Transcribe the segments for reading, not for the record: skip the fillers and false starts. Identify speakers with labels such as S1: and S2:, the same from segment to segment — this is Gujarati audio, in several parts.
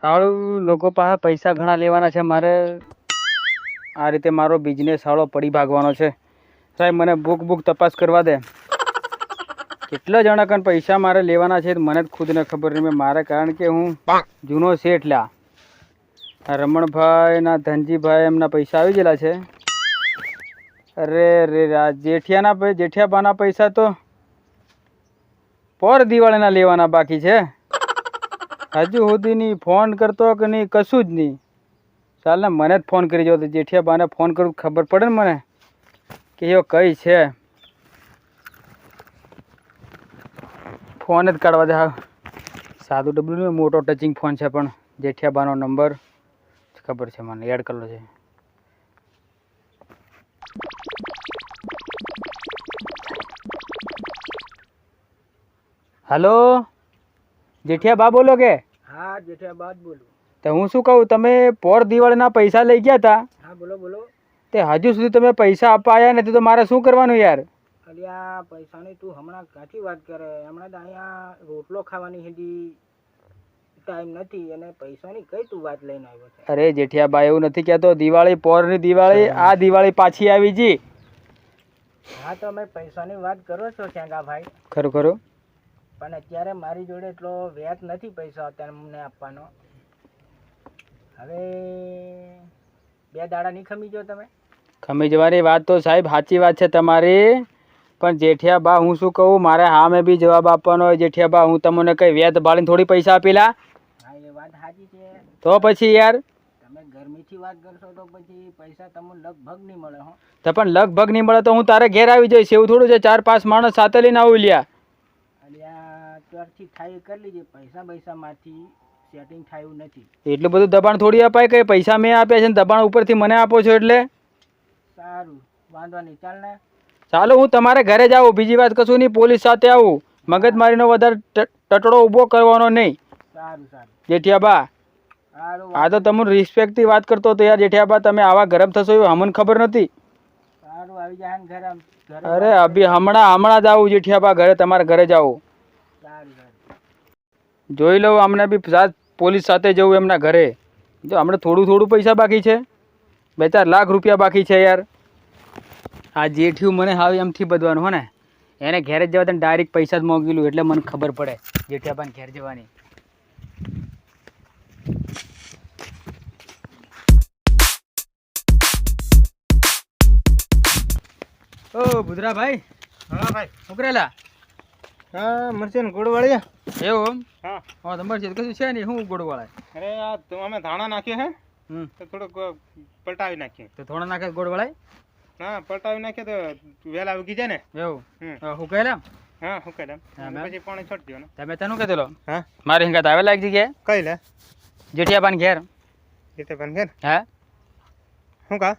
S1: સારું લોકો પાસે પૈસા ઘણા લેવાના છે, મારે આ રીતે મારો બિઝનેસ સાળો પડી ભાગવાનો છે. સાહેબ મને બુક તપાસ કરવા દે. કેટલા જણા કણ પૈસા મારે લેવાના છે મને જ ખુદને ખબર નહીં. મારે કારણ કે હું જૂનો શેઠ લ્યા. આ રમણભાઈ ના ધનજીભાઈ એમના પૈસા આવી ગયેલા છે. અરે રે જેઠિયાબાના પૈસા તો પર દિવાળીના લેવાના બાકી છે. હજુ સુધી નહીં ફોન કરતો કે નહીં, કશું જ નહીં. ચાલ ને મને જ ફોન કરી જાવ તો જેઠિયાબાને ફોન કરું, ખબર પડે ને મને કે એ કઈ છે. ફોન જ કાઢવા દે. હા સાદું ડબલું મોટો ટચિંગ ફોન છે, પણ જેઠિયાબાનો નંબર ખબર છે મને, એડ કરેલો છે. હલો જેઠિયાબા બોલો કે?
S2: હા જેઠિયાબા જ બોલું.
S1: તો હું શું કહું, તમે પોર દિવાળીના પૈસા લઈ ગયા હતા.
S2: હા બોલો બોલો.
S1: તે હજુ સુધી તમે પૈસા આપવા આવ્યા નથી, તો મારે શું કરવાનું યાર?
S2: અલ્યા પૈસાની તું હમણાં કાથી વાત કરે? હમણાં તો અહીંયા રોટલો ખાવાની હિન્દી ટાઈમ નથી અને પૈસાની કઈ તું વાત લઈને આવ્યો છે?
S1: અરે જેઠિયાબા એવું નથી કહેતો. દિવાળી પોરની દિવાળી, આ દિવાળી પાછી આવી જી.
S2: હા તો અમે પૈસાની વાત કરો છો ભાઈ.
S1: ખરું ખરું.
S2: પણ અત્યારે મારી જોડે એટલો વ્યાજ નથી પૈસા અત્યારે મને આપવાનો. હવે 2 દાડા નહીં ખમી જો તમે?
S1: ખમી જવાની વાત તો સાહેબ સાચી વાત છે તમારી, પણ જેઠિયાબા હું શું કહું, મારે હા મેં બી જવાબ આપવાનો હોય. જેઠિયાબા હું તમને કઈ વ્યાજ બાળીને થોડી પૈસા આપેલા?
S2: હા એ વાત સાચી છે.
S1: તો પછી યાર
S2: તમે ગરમીથી વાત કરશો તો પછી પૈસા તમને લગભગ નહીં મળે. હો
S1: તો પણ લગભગ નહીં મળે તો હું તારે ઘેર આવી જઈશ, એવું થોડું છે? 4-5 માણસ સાથે લઈને આવું લ્યા.
S2: અલ્યા ત્યારથી થાય કરી લીજે. પૈસામાંથી સેટિંગ થયું નથી.
S1: એટલું બધું દબાણ થોડી અપાય કે પૈસા મેં આપ્યા છે ને દબાણ ઉપરથી મને આપો છો એટલે?
S2: સારું વાંધો નહીં, ચાલ ને.
S1: ચાલો હું તમારે ઘરે જ આવું, બીજી વાત કશું નહીં. પોલીસ સાથે આવું, મગજમારીનો વધારે ટટડો ઊભો કરવાનો નહીં.
S2: સારું સારું
S1: જેઠિયાબા.
S2: સારું.
S1: આ તો તમે રિસ્પેક્ટથી વાત કરતો હતો યાર જેઠિયાબા. તમે આવા ગરમ થશો એવું અમને ખબર નથી.
S2: સારું આવી જાય ને ઘરે.
S1: અરે અભી હમણાં જ આવું જેઠિયાબા ઘરે, તમારા ઘરે જ આવું.
S2: સારું સારું
S1: જોઈ લઉં. અમને બી પોલીસ સાથે જવું એમના ઘરે. જો હમણાં થોડું પૈસા બાકી છે, 2-4 લાખ રૂપિયા બાકી છે યાર. આ જેઠિયું મને હાવ એમથી બધવાનું હો ને, એને ઘેર જ જવા તને ડાયરેક્ટ પૈસા જ મોંઘેલું એટલે મને ખબર પડે જેઠિયાબાને ઘેર જવાની. ઓ ભુદરાભાઈ.
S3: હા ભાઈ.
S1: ઉકરેલા?
S3: હા મરચાં ગોળ વાળ્યા.
S1: એવું?
S3: હા
S1: હા તો મરચી કશું છે નહીં. શું ગોળ વાળાય?
S3: અરે આ તો અમે ધાણા નાખ્યો હે, તો થોડોક પલટાવી નાખીએ.
S1: તો થોડા નાખે ગોળ વાળાય?
S3: હા પલટાવી નાખીએ તો વેલા ઉગી જાય ને.
S1: એવું? હું કહેલા?
S3: હા શું કહે પછી પાણી છોડી દો.
S1: તમે તને કહેલો?
S3: હા
S1: મારી હિંગાત આવેલા એક જગ્યાએ.
S3: કઈ લે?
S1: જેઠિયાબાન ઘેર.
S3: રીતે બન ઘેર?
S1: હે
S3: શું કા?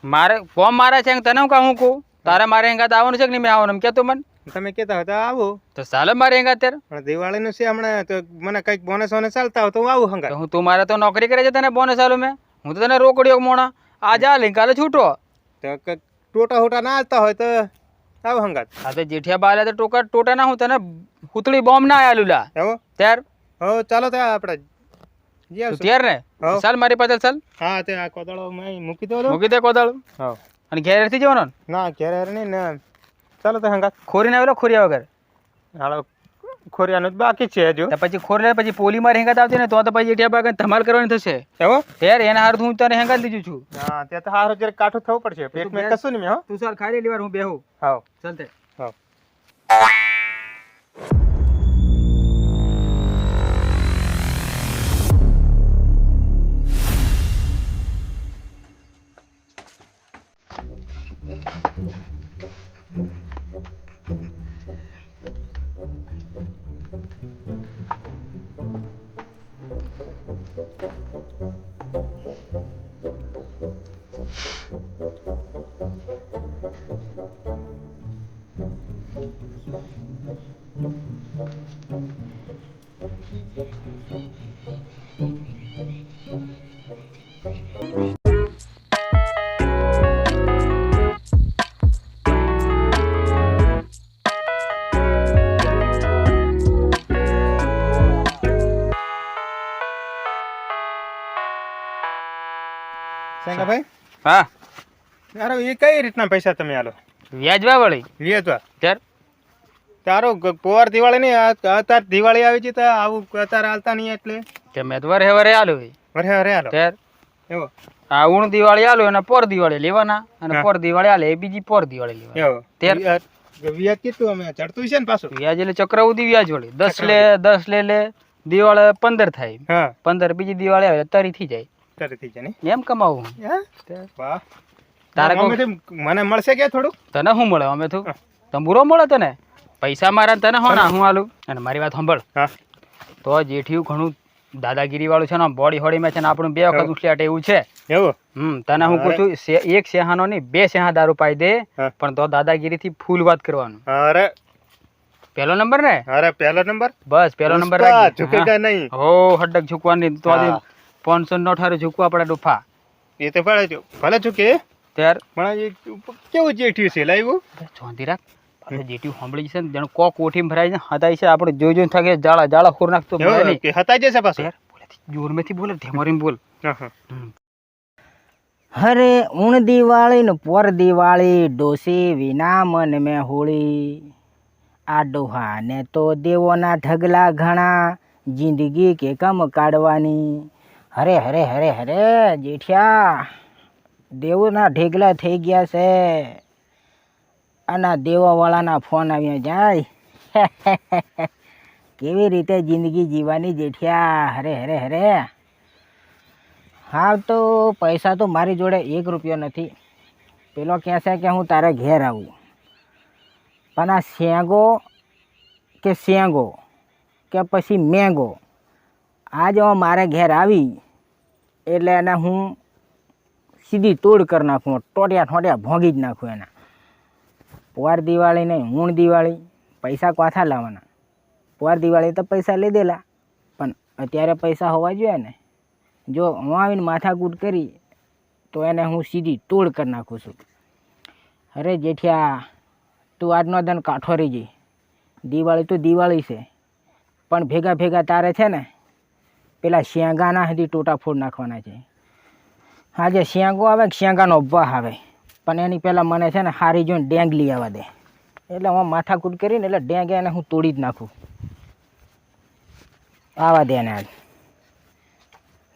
S1: મારે ફોર્મ મારે છે તને હું કહું કહું તારે મારે હિંગાત આવવાનું છે કે નહીં? મેં આવવાનું એમ કહેતો મને.
S3: તમે કહેતા હતા આવું
S1: તો ચાલે મારે હિંગાત ત્યારે.
S3: પણ દિવાળીનું છે હમણાં, તો મને કંઈક બોનસ વોનસ ચાલતા હોય તો હું આવું હંગા.
S1: હું તું મારે તો નોકરી કરે છે, તને બોનસ આલું મેં? હું તો તને રોકડ્યો મોણા. આ જા લઈને કાલે છૂટો.
S3: તો કંઈક ટોટા હોટા ના આવતા હોય તો આવું હંગાત.
S1: હા તો જેઠિયાબા આલે તો ટોટા ના, હું તને હુતળી બોમ્બ ના આલું લા
S3: એવો?
S1: ત્યાર.
S3: હો ચાલો ત્યાં આપણે
S1: ત્યાર ને ચાલ મારી પાસે ચાલ.
S3: હા તે આ કોદાળો મૂકી દો.
S1: મૂકી દે કોદાળું.
S3: હા
S1: અને ઘેરથી જવાનો
S3: ના ઘેર નહીં ને. ચાલો તો હંગાત.
S1: ખોરીને આવેલો ખોરિયા વગર.
S3: હાલો ખોરિયાનું જ બાકી છે હજુ.
S1: તો પછી ખોરી લે, પછી પોલી મારી હેંગાત આવતી ને તો પછી જેઠિયાબા ધમાલ કરવાની થશે.
S3: એવો?
S1: ત્યાર એના હાર હું તને હેંગાત લીધું છું.
S3: હા ત્યાં તો હારું જરા કાઠું થવું પડશે. પેટ મેં કશું નહીં મેં. હો
S1: તું ચાલ ખાઈ લે વાર, હું બેહું.
S3: હા
S1: ચાલ તે.
S3: હા શેંગા ભાઈ
S1: હા
S3: તારો એ કઈ રીતના પૈસા તમે આલો
S1: વ્યાજવા વળી
S3: વેચવા
S1: ત્યાર
S3: તારો પોવાર દિવાળી નહીં અત્યારે દિવાળી આવી છે તો આવું અત્યારે હાલતા નહીં એટલે
S1: કે મેં તો વરે વરે આલું
S3: વરે વરે હાલો
S1: ત્યાર
S3: એવો
S1: આ ઊણ દિવાળી આલું અને પોર દિવાળી લેવાના અને પોર દિવાળી આલે એ બીજી પોર દિવાળી લેવાની
S3: એવો
S1: ત્યાર
S3: વ્યાજ કેટલું અમે ચડતું છે ને પાછું
S1: વ્યાજ એટલે ચક્રવૃદ્ધિ વ્યાજ વળી 10 લે દિવાળી 15 થાય
S3: હા
S1: 15 બીજી દિવાળી આવે તરી થઈ જાય
S3: ત્યારે થઈ જાય ને
S1: એમ કમાવું
S3: વાહ
S1: તારે
S3: મને મળશે કે થોડું
S1: તને શું મળે અમે તું તંબુરો મળે તને પૈસા મારા તને હો ના હું આલું અને મારી વાત સાંભળ
S3: હા
S1: તો જેઠિયું ઘણું દાદાગીરી વાળું છે ને બોડી હોડીમાં છે ને આપણું 2 વખત ઉછલ્યાટ એવું છે
S3: એવું
S1: તને હું કહું છું એક શેહાનો નહીં 2 શેહા દારૂ પાઈ દે પણ તો દાદાગીરીથી ફૂલ વાત કરવાનું
S3: અરે
S1: પહેલો નંબર ને
S3: અરે પહેલો નંબર
S1: બસ પહેલો નંબર
S3: ઝુકેગા નહીં
S1: હો હડક ઝુકવાની તો આજે 500 નો ઠારે ઝુકવા પડે ડોફા
S3: એ તો ભલે ઝુકે
S1: ત્યાર
S3: પણ એ કેવું જેઠ્યું છે લાવ્યું
S1: ચોંધી રાખ ભલે જેઠ્યું સાંભળી છે ને જાણે કોક કોઠી ભરાય છે હતાઈ છે આપણે જોઈ જોઈને થાકે જાળા ખોર નાખતો મળે નહીં
S3: કે હતા જશે પાછું
S1: જોરમેથી બોલે ધેમરીને બોલ
S2: હરે ઊણ દિવાળી ને પોર દિવાળી ડોસી વિના મન મેં હોળી આ ડોહાને તો દેવોના ઢગલા ઘણા જિંદગી કે કમ કાઢવાની હરે હરે હરે હરે જેઠિયા દેવોના ઢેગલા થઈ ગયા છે અને દેવાવાળાના ફોન આવ્યા જાય કેવી રીતે જિંદગી જીવવાની જેઠિયા હરે હરે હરે હા તો પૈસા તો મારી જોડે 1 રૂપિયો નથી પેલો કહેશે કે હું તારે ઘેર આવું પણ આ શેંગો કે પછી મેંગો આ જો મારે ઘેર આવી એટલે એને હું સીધી તોડ કરી નાખું ટોટિયા ઠોટિયા ભોગી જ નાખું એના પોર દિવાળી નહીં ઊણ દિવાળી પૈસા કોથા લાવવાના પોર દિવાળી તો પૈસા લીધેલા પણ અત્યારે પૈસા હોવા જોઈએ ને જો હું આવીને માથાકૂટ કરી તો એને હું સીધી તોડ કરી નાખું છું અરે જેઠિયા તું આજનો દન કાઠો રહી જઈ દિવાળી તો દિવાળી છે પણ ભેગા ભેગા તારે છે ને પેલા શેંગાના સુધી ટોટા ફોડ નાખવાના છે આજે શેંગો આવે કે શેંગાનો બહ આવે પણ એની પહેલાં મને છે ને હારી જોઈને ડેંગ લઈ આવવા દે એટલે હું માથાકૂટ કરીને એટલે ડેંગ એને હું તોડી જ નાખું આવા દે ને આજ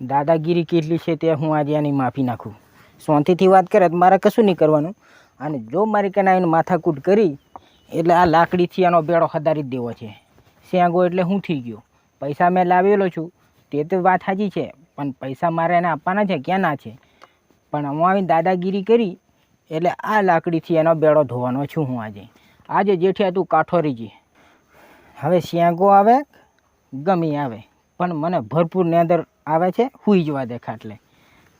S2: દાદાગીરી કેટલી છે તે હું આજે એની માફી નાખું શાંતિથી વાત કરે તો મારે કશું નહીં કરવાનું અને જો મારી કને આવીને માથાકૂટ કરી એટલે આ લાકડીથી એનો બેડો હદારી જ દેવો છે શેંગો એટલે હું થઈ ગયો પૈસા મેં લાવેલો છું તે તો વાત સાચી છે પણ પૈસા મારે એને આપવાના છે ક્યાં ના છે પણ હું આવીને દાદાગીરી કરી એટલે આ લાકડીથી એનો બેડો ધોવાનો છું હું આજે જેઠિયા તું કાઠો રહીજે હવે શેંગો આવે ગમી આવે પણ મને ભરપૂર નેદર આવે છે હુઈ જવા દે ખાટલે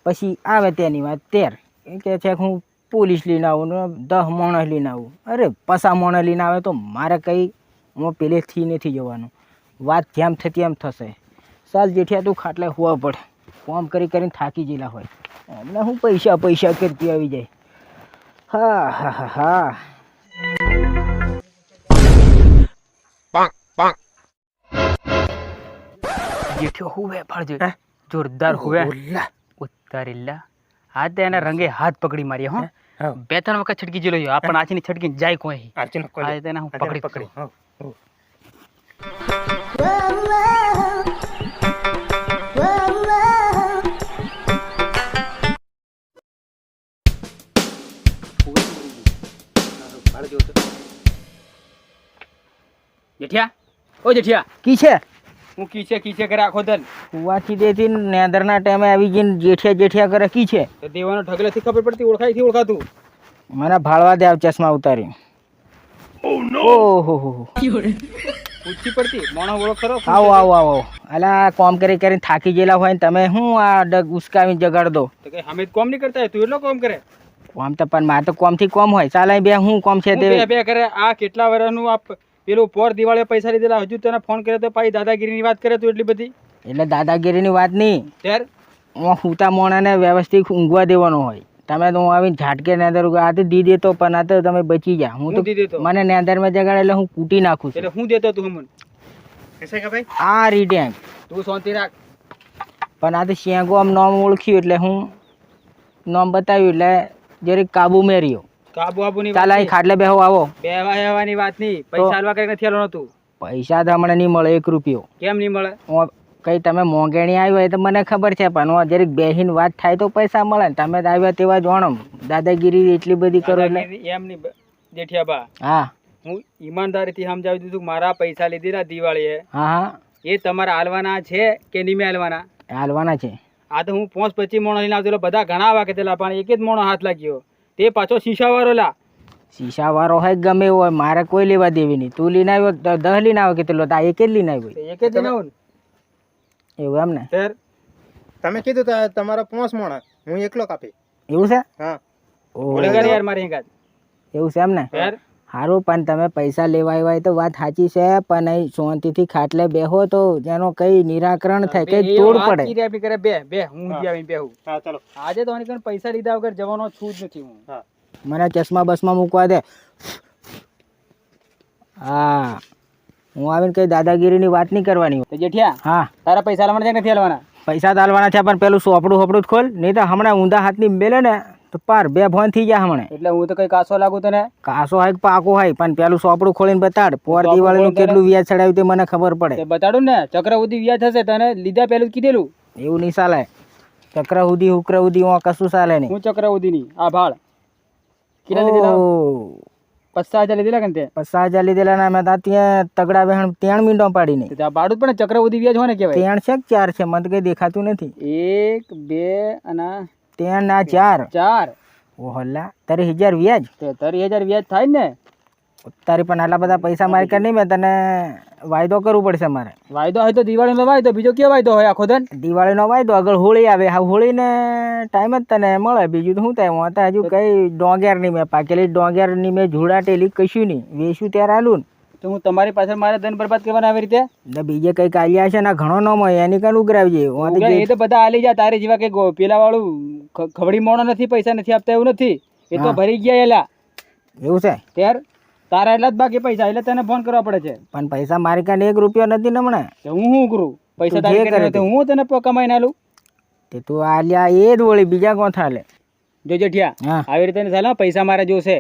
S2: પછી આવે તેની વાત તેર એ કહે છે કે હું પોલીસ લઈને આવું ને 10 માણસ લઈને આવું અરે 50 માણસ લઈને આવે તો મારે કંઈ હું પહેલેથી નથી જવાનું વાત જેમ થતી એમ થશે ચાલ જેઠિયા તું ખાટલે હોવા પડે કામ કરીને થાકી ગયેલા હોય એમને હું પૈસા કરતી આવી જાય હા હા હા હા
S1: જેઠ્યો હુવે ફળજો જોરદાર હુવે ઉતારેલા હાથ દે એને રંગે હાથ પકડી મારી હો 2-3 વખત છટકી જેલો આ પણ આચીની છટકી જાય કોઈ આ તેને હું પકડી જેઠિયા ઓ જેઠિયા
S2: કી છે
S1: હું કીચે કરે આખો દન
S2: કુવાથી દેતી નેદરના ટાઈમે આવી જઈને જેઠિયા કરે કી છે
S1: તો દેવાનો ઢગલેથી ખબર પડતી ઓળખાયથી ઓળખાતું
S2: મને ભાળવા દે આવ ચશ્મા ઉતારી ઓહો
S1: પૂછી પડતી મોણો ઓળખ ખરો
S2: આવો અલા કોમ કરીને થાકી ગયેલા હોય ને તમે શું આ ડગ ઉસકાવીને જગાડ દો
S1: તો કઈ અમે કોમ નહીં કરતા તું એટલો કોમ કરે
S2: કોમ તો પણ મારે તો કોમથી કોમ હોય ચાલ અહીં બે હું કોમ છે તે
S1: બે કરે આ કેટલા વર્ષનું આ પેલું પોર દિવાળીએ પૈસા લીધેલા હજુ તને ફોન કર્યો તો પાછી દાદાગીરીની વાત કરે તું એટલી બધી
S2: એટલે દાદાગીરીની વાત નહીં
S1: ત્યાર
S2: હું હુતા મોણાને વ્યવસ્થિત ઊંઘવા દેવાનો હોય તમે તો હું આવીને ઝાટકે નેદર આ તો દી દેતો પણ આ તો તમે બચી જા હું તો મને નેદરમાં જગાડે એટલે હું કૂટી નાખું છું
S1: એટલે હું દેતો તું મને કહેશે કે ભાઈ
S2: આ રીડેંગ
S1: તું શાંતિ રાખ
S2: પણ આ તો શેંગો આમ નામ ઓળખ્યું એટલે હું નામ બતાવ્યું એટલે જરીક કાબુ મેં રહ્યો.
S1: કાબુ આબુની
S2: ચાલ અહીં ખાટલે બેહો આવો.
S1: બેહવા હેવાની વાત નહીં, પૈસા હાલવા કઈ નથી હાલવાનું તું.
S2: પૈસા તો હમણાં નહીં મળે 1 રૂપિયો.
S1: કેમ નહીં મળે?
S2: કઈ તમે મોંઘેણી આવી હોય તો મને ખબર છે, પણ હું જરીક બેહીને વાત થાય તો પૈસા મળે ને. તમે તો આવ્યા તેવા જાણો દાદાગીરી એટલી બધી કરો એટલે.
S1: એમ નહીં જેઠિયાબા,
S2: હા
S1: હું ઈમાનદારીથી સમજાવી દીધું કે મારા પૈસા લીધેલા દિવાળીએ
S2: હા હા
S1: એ તમારા હાલવાના છે કે નહીં હાલવાના?
S2: હાલવાના છે.
S1: આ તો હું 25 મોણો લઈને આવતો, બધા ઘણા વાકેલા પણ એક જ મોણો હાથ લાગ્યો, તે પાછો શીશા વાળો લા.
S2: શીશા વાળો હોય ગમે એવું હોય, મારે કોઈ લેવા દેવી નહીં. તું લઈને આવ્યો 10 લઈને આવ્યો કેટલો? આ એક જ લઈને આવ્યો.
S1: એક જ લઈને આવું
S2: એવું એમ ને?
S1: સર
S3: તમે કીધું તમારા 5 મોણા હું એકલો કાપી.
S2: એવું છે?
S3: હા
S2: ઓહો,
S1: બોલે કર યાર મારી હિંગાત.
S2: એવું છે એમ ને?
S1: સર
S2: સારું, પણ તમે પૈસા લેવા આવ્યા હોય તો વાત સાચી છે, પણ અહીં શાંતિથી ખાટલે બેહો તો જેનો કઈ નિરાકરણ થાય, કઈ તોડ પડે.
S1: કરે બે બે હું ઊંઘી આવીને બેહું.
S3: હા ચાલો.
S1: આજે તો આની કન પૈસા લીધા વગર જવાનો છું જ નથી હું.
S3: હા
S2: મને ચશ્મા બસમાં મૂકવા દે. હા, હું આવીને કઈ દાદાગીરીની વાત નહીં કરવાની.
S1: તો જેઠિયા,
S2: હા,
S1: તારા પૈસા હાલવાના છે કે નથી હાલવાના?
S2: પૈસા તો હાલવાના છે, પણ પેલું સોપડું હોપડું જ ખોલ, નહીં તો હમણાં ઊંધા હાથની મેલે ને તો પાર બે ભોન થઈ જાય હમણાં.
S1: એટલે હું તો કઈ કાસો લાગુ તને?
S2: કાસો હોય કે પાકો હોય, પણ પેલું સોપડું ખોલીને બતાડ. પોર દિવાળીનું કેટલું વ્યાજ ચડાવ્યું તે મને ખબર પડે.
S1: તે બતાડું ને, ચક્રવૃદ્ધિ વ્યાજ થશે, તને લીધા પહેલું જ કીધેલું.
S2: એવું નહીં ચાલે. ચક્ર સુધી હુક્ર સુધી કશું ચાલે નહીં.
S1: હું ચક્રવૃદ્ધિ ની આ ભાળ કેટલા લીધેલા? 50,000 લીધેલા કે તે?
S2: 50,000 લીધેલા ને મેં ત્યાં તગડા વેહણ 3 મિનિટો પાડી નહીં.
S1: ત્યાં ભાડું પણ ચક્રવૃદ્ધિ વ્યાજ હોય ને કહેવાય.
S2: 3 છે કે 4 છે મને તો કઈ દેખાતું નથી.
S1: 1 2 અને
S2: 3 ના 4.
S1: 4
S2: ઓહલા, તારે 1000 વ્યાજ.
S1: 30,000 વ્યાજ થાય ને.
S2: તારી પણ આટલા બધા પૈસા મારી કર નહીં, મેં તને વાયદો કરવું પડશે મારે.
S1: વાયદો હોય તો દિવાળીનો વાયદો, બીજો કયો વાયદો હોય આખો ધન?
S2: દિવાળીનો વાયદો, આગળ હોળી આવે, હા હોળીને ટાઈમ જ તને મળે, બીજું તો શું થાય? હું તો હજુ કઈ ડોંગેર નહીં મેં પાકેલી, ડોંગેર નહીં મેં ઝુડાટેલી, કશું નહીં વેચું ત્યારે આલું ને.
S1: તો હું તમારી પાછળ મારે ધન બરબાદ કરવાના આવી રીતે?
S2: એટલે બીજે કઈ કાલિયા છે ને ઘણો ન હોય એની કઈ ઉઘરાવજે.
S1: એ તો બધા આલી જાય, તારી જેવા કઈ પેલા વાળું ખબડી મોણો નથી, પૈસા નથી આપતા એવું નથી. એ તો ભરી ગયા એલા.
S2: એવું છે?
S1: ત્યાર તારા એટલા જ બાકી પૈસા, એટલે તને ફોન કરવા પડે છે.
S2: પણ પૈસા મારી કાંઈ 1 રૂપિયો નથી ને હમણાં.
S1: તો હું શું કરું? પૈસા તારી કને તો હું તને કમાઈને આલું.
S2: તે તું આલ્યા એ જ વળી, બીજા કોણ થાલે?
S1: જો જેઠિયા,
S2: હા
S1: આવી રીતે ચાલે, પૈસા મારે જોશે.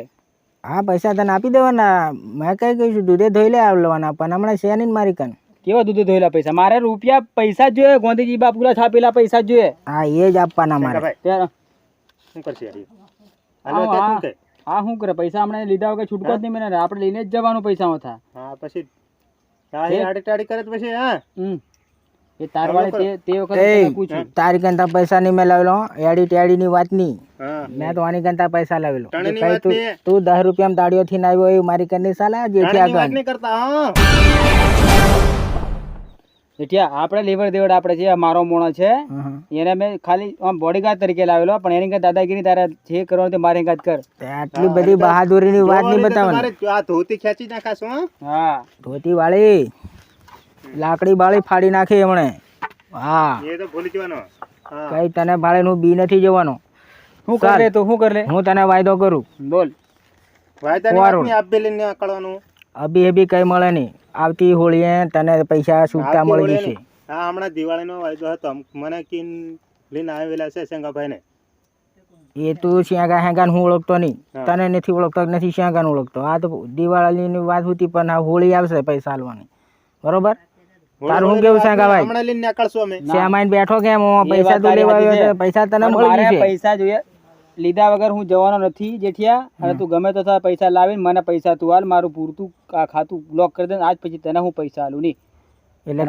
S2: હા, પૈસા તને આપી દેવાના. મેં કઈ કહીશું દૂધે ધોઈ લે આવવાના, પણ હમણાં છે નહીં મારી કાન.
S1: કેવા દૂધ ધોયેલા પૈસા? મારે રૂપિયા પૈસા જ જોઈએ, ગાંધીજી બાપુલા છાપેલા પૈસા જ જોઈએ.
S2: હા, એ જ આપવાના મારે.
S1: ત્યારે
S3: શું કરશે યાર? હાલો કે શું કહે?
S1: હા શું કરે? પૈસા હમણાં લીધા વગર છૂટકો જ નહીં મને, આપણે લઈને જ જવાનું પૈસા હતા.
S3: હા પછી આડી ટાડી કરે તો પછી હા
S1: એ તાર વાળે તે વખતે પૂછ્યું
S2: તારી કંતા પૈસા નહીં મેં લાવેલો, એડી ટેડી ની વાત નહીં.
S3: હા
S2: મેં તો આની કંતા પૈસા લાવેલો.
S3: ટણીની
S2: કઈ
S3: વાત
S2: તું
S3: નહીં.
S2: તું 10 રૂપિયામાં દાડીઓ થી આવ્યો એવું મારી કરની સાલા જેથી
S3: વાત
S2: આગળ.
S3: નહીં કરતા. હા
S1: જેઠિયા, આપણે લેવડ દેવડ આપણે છે, મારો મોણો છે, એને મેં ખાલી આમ બોડીગાર્ડ તરીકે લાવેલો, પણ એની કઈ દાદાગીરી તારે જે કરવાનું તે મારી કાજ કર.
S2: આટલી બધી બહાદુરી ની વાત નહીં બતાવવાની.
S3: તમારે આ ધોતી ખેંચી નાખાશો. હા
S1: હા,
S2: ધોતી વાળી લાકડી બાળી ફાડી નાખી એમણે. હા,
S3: એ તો ભૂલી જવાનો. હા
S2: કઈ તને ભાડે નું બી નથી જવાનો.
S1: શું કર લે તું? શું કર લે?
S2: હું તને વાયદો કરું.
S1: બોલ.
S3: વાયદાની વાત નહીં, આપ બે લઈને નીકળવાનું.
S2: અભી અભી કઈ મળે નહીં. આવતી હોળીએ તને પૈસા છૂટતા મળી જશે.
S3: હા, હમણાં દિવાળીનો વાયદો હતો, મને કીન લઈને આવેલા છે શંગાભાઈ ને.
S2: એ તું શ્યાગા હેંગાને હું ઓળખતો નહીં, તને નથી ઓળખતો, નથી શ્યાગાને ઓળખતો. આ તો દિવાળીની વાત હતી, પણ આ હોળી આવશે પૈસા આલવાની. બરોબર? તારું શું કેવું શ્યાગાભાઈ?
S3: હમણાં લઈને નીકળશું અમે.
S2: શ્યામાઈને બેઠો કેમ? પૈસા તું લેવા આવ્યો છે, પૈસા તને મળી
S1: મારે
S2: જશે.
S1: પૈસા જોઈએ, લીધા વગર હું જવાનો નથી જેઠિયા. અને તું ગમે તો તારા પૈસા લાવીને મને પૈસા તું હાલ, મારું પૂરતું આ ખાતું બ્લોક કરી દે. આજ પછી તને હું પૈસા આલું નહીં.
S2: એટલે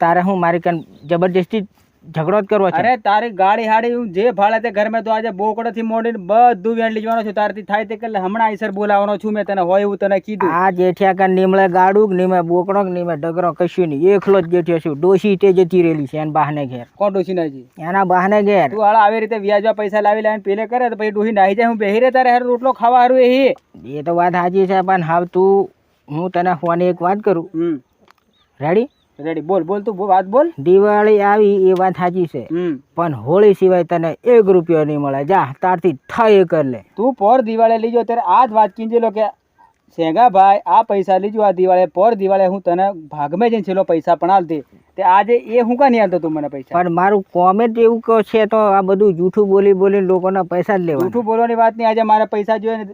S2: તારે હું મારી કન જબરજસ્તી ઝઘડો જ કરવો છે?
S1: અરે તારી ગાડી હાડી હું જે ભાડે તે ઘર મેં તો આજે બોકડથી મોડીને બધું વેણ લીધવાનું છું. તારથી થાય તે એટલે હમણાં આઈસર બોલાવવાનો છું મેં તને, હોય એવું તને કીધું.
S2: આ જેઠિયા કાન નીમળે ગાડું કે નીમે બોકડો કે નીમે ડગરો કશું નહીં. એકલો જ જેઠિયો છું. ડોશી તે જતી રહેલી છે એના બહાને ઘેર.
S1: કોણ ડોસી નાજી?
S2: એના બહાને ઘેર.
S1: તું હાલ આવી રીતે વ્યાજવા પૈસા લાવી લાવીને પેલે કરે તો પછી ડોસી નાહી જાય. હું બેહી રે તારે હારું રોટલો ખાવા હારું એ
S2: તો વાત સાચી છે, પણ હાવ તું હું તને ફોને એક વાત કરું. રેડી?
S1: રેડી. બોલ બોલ, તું વાત બોલ.
S2: દિવાળી આવી એ વાત સાચી છે, પણ હોળી સિવાય તને 1 રૂપિયો નહીં મળે. જા તારથી થાય એ કર લે.
S1: તું પર દિવાળે લીજો ત્યારે આ જ વાત કીધેલો કે શેગા ભાઈ આ પૈસા લીજો આ દિવાળે પર દિવાળે હું તને ભાગમાં જઈને છેલ્લો પૈસા પણ આલતી તે આજે એ હું કા નહીં આલતો તું મને પૈસા
S2: પણ મારું કોમેન્ટ એવું કહો છે તો આ બધું જૂઠું બોલી બોલીને લોકોના પૈસા જ લેવા.
S1: જૂઠું બોલવાની વાત નહીં આજે મારે પૈસા જોઈએ ને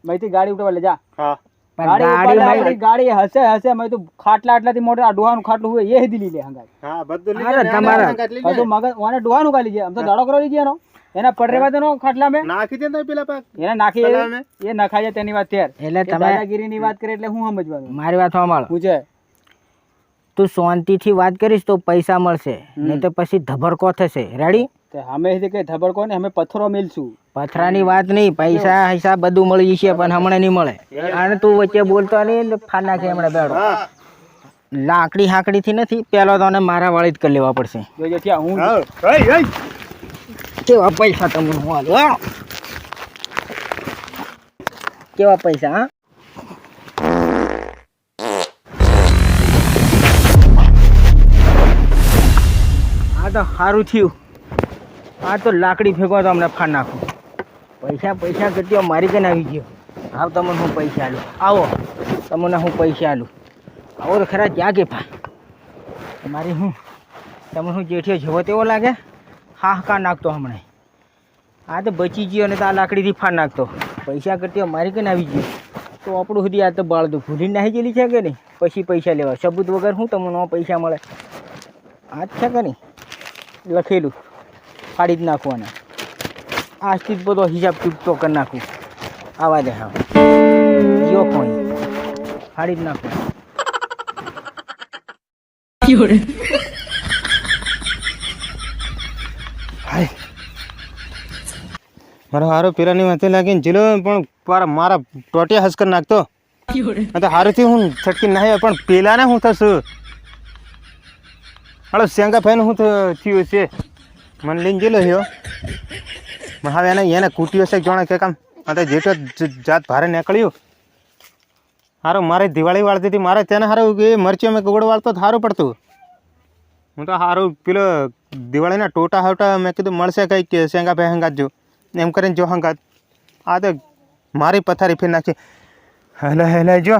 S1: મઈથી ગાડી ઉઠવા લે જા
S3: હા
S2: પણ
S1: ગાડી
S2: ગાડી
S1: ઉપાડે,
S2: લઈ-
S1: આપણી ગાડી હશે મેં તો ખાટલા આટલાથી મોટા આ ડોહાનું ખાટલું હોય એ દીલી લે હંગાઈ
S3: હા બધું
S2: અરે તમારા-
S1: બધું મગજ ઓને ડોહાનું ગાલી જાય આમ તો દાડો કરો લીજે એનો એના પડરેવા દેનો ખાટલા મેં
S3: નાખી દે ને પેલા પાક
S1: એને નાખી
S3: તલાવ મેં.
S1: એ નખાય છે તેની વાત ત્યાર
S2: એટલે
S1: એ
S2: તમે
S1: દાદાગીરીની વાત કરે એટલે હું સમજવાનું
S2: મારી વાત સાંભળ.
S1: પૂછે
S2: તું શાંતિથી વાત કરીશ તો પૈસા મળશે, નહીં તો પછી ધબરકો થશે. રેડી?
S1: તે અમે કઈ ધબડકો ને અમે પથ્થરો મેલશું
S2: પથરાની વાત નહીં, પૈસા હિસાબ બધું મળી જશે પણ હમણાં નહીં મળે. અને તું વચ્ચે બોલતો નહીં ને ફાડ નાખે હમણાં બેડો.
S3: હા
S2: લાકડી હાકડીથી નથી, પેલો તો મારા વાળી જ કરી લેવા પડશે.
S1: જોજે ત્યાં હું
S3: હા એય એય
S2: કેવા પૈસા તમને હું આલું, હા? કેવા પૈસા, હા? આ તો સારું થયું, આ તો લાકડી ફેંકો તો અમને ફાડ નાખું. પૈસા કરતી મારી કને આવી ગયો. આવ તમને હું પૈસા આલું, આવો તમને હું પૈસા આલું. આવો તો ખરા ક્યાં કે પા મારી હું તમને હું જેઠિયો જેવો તેવો લાગે. હાહકાર નાખતો હમણાં. આ તો બચી ગયો અને તો આ લાકડીથી ફાડ નાખતો. પૈસા કરતી મારી કને આવી ગયો તો આપણું સુધી આ તો બાળદું ભૂલીને નાહી ગયેલી છે કે નહીં. પછી પૈસા લેવા સબૂત વગર શું તમને પૈસા મળે. આ જ છે કે નહીં લખેલું ફાડી જ નાખવાના. આજથી જ બધો હિસાબ ચૂકતો કરી નાખું. આવા દે હા જીઓ કોઈ ફાડી જ નાખવાનું.
S3: મારો હારો પેલાની માથે લાગીને જીલો પણ મારા ટોટિયા હસકર નાખતો. તો હારુંથી હું છટકી નાહ્યો પણ પેલાને હું થશું. હલો શેંગા ભાઈને હું થયું છે મને લઈને ગયેલો હયો પણ હવે એને કૂટ્યો છે જોણે કે કામ આ જેટલો જાત ભારે નીકળ્યું. સારું મારે દિવાળી વાળતી હતી મારે તેને સારું એ મરચી અમે ગોળ વાળતો સારું પડતું. હું તો સારું પેલો દિવાળીના ટોટા હાવટા મેં કીધું મળશે કંઈક કે શેંગા ભાઈ હંગાત જો એમ કરીને જો હંગાત આ તો મારી પથારી ફેર નાખી હેલા જો